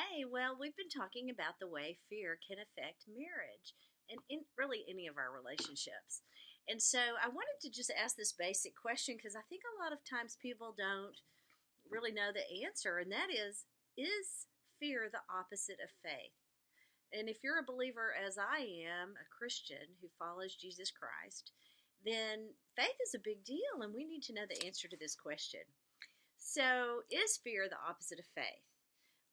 Hey, well, we've been talking about the way fear can affect marriage and in really any of our relationships. And so I wanted to just ask this basic question because I think a lot of times people don't really know the answer, and that is fear the opposite of faith? And if you're a believer, as I am, a Christian who follows Jesus Christ, then faith is a big deal, and we need to know the answer to this question. So, is fear the opposite of faith?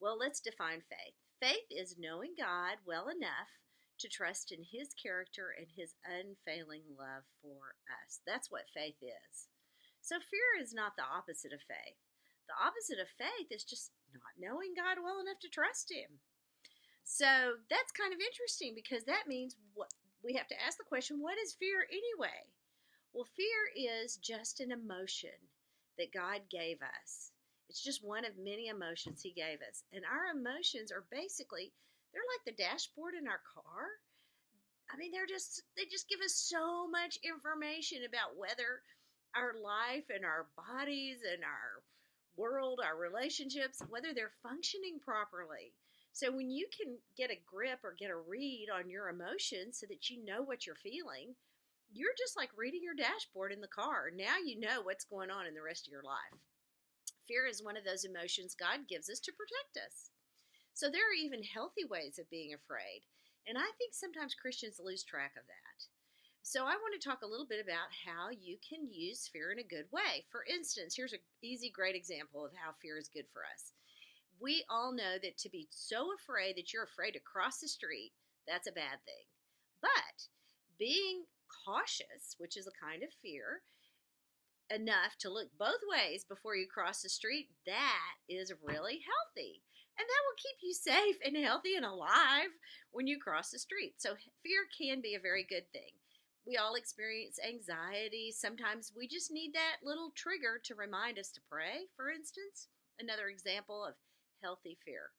Well, let's define faith. Faith is knowing God well enough to trust in His character and His unfailing love for us. That's what faith is. So, fear is not the opposite of faith. The opposite of faith is just not knowing God well enough to trust Him. So, that's kind of interesting because that means what we have to ask the question, what is fear anyway? Well, fear is just an emotion that God gave us. It's just one of many emotions He gave us. And our emotions are basically, they're like the dashboard in our car. I mean, they just give us so much information about whether our life and our bodies and our world, our relationships, whether they're functioning properly. So when you can get a grip or get a read on your emotions so that you know what you're feeling, you're just like reading your dashboard in the car. Now you know what's going on in the rest of your life. Fear is one of those emotions God gives us to protect us. So there are even healthy ways of being afraid. And I think sometimes Christians lose track of that. So I want to talk a little bit about how you can use fear in a good way. For instance, here's an easy, great example of how fear is good for us. We all know that to be so afraid that you're afraid to cross the street, that's a bad thing. But being cautious, which is a kind of fear, enough to look both ways before you cross the street, that is really healthy. And that will keep you safe and healthy and alive when you cross the street. So, fear can be a very good thing. We all experience anxiety. Sometimes we just need that little trigger to remind us to pray, for instance. Another example of healthy fear.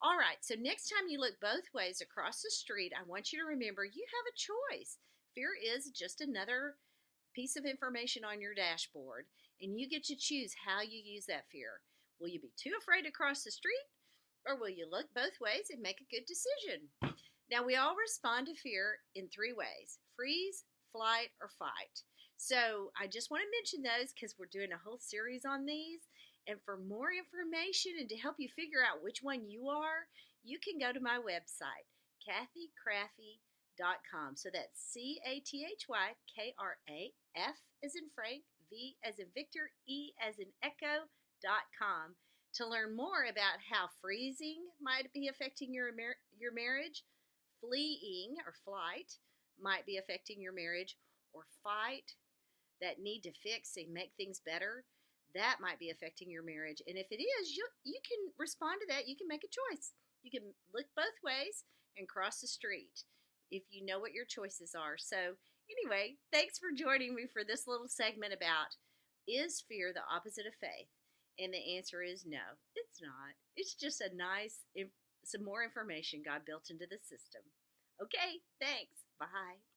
All right, so next time you look both ways across the street, I want you to remember you have a choice. Fear is just another piece of information on your dashboard, and you get to choose how you use that fear. Will you be too afraid to cross the street, or will you look both ways and make a good decision? Now, we all respond to fear in three ways: freeze, flight, or fight. So I just want to mention those because we're doing a whole series on these. And for more information and to help you figure out which one you are, you can go to my website, cathykrafve.com. So that's CATHYKRAF as in Frank, V as in Victor, E as in Echo.com to learn more about how freezing might be affecting your marriage, fleeing or flight might be affecting your marriage, or fight, that need to fix and make things better, that might be affecting your marriage. And if it is, you can respond to that. You can make a choice. You can look both ways and cross the street if you know what your choices are. So anyway, thanks for joining me for this little segment about, is fear the opposite of faith? And the answer is no, it's not. It's just some more information God built into the system. Okay, thanks. Bye.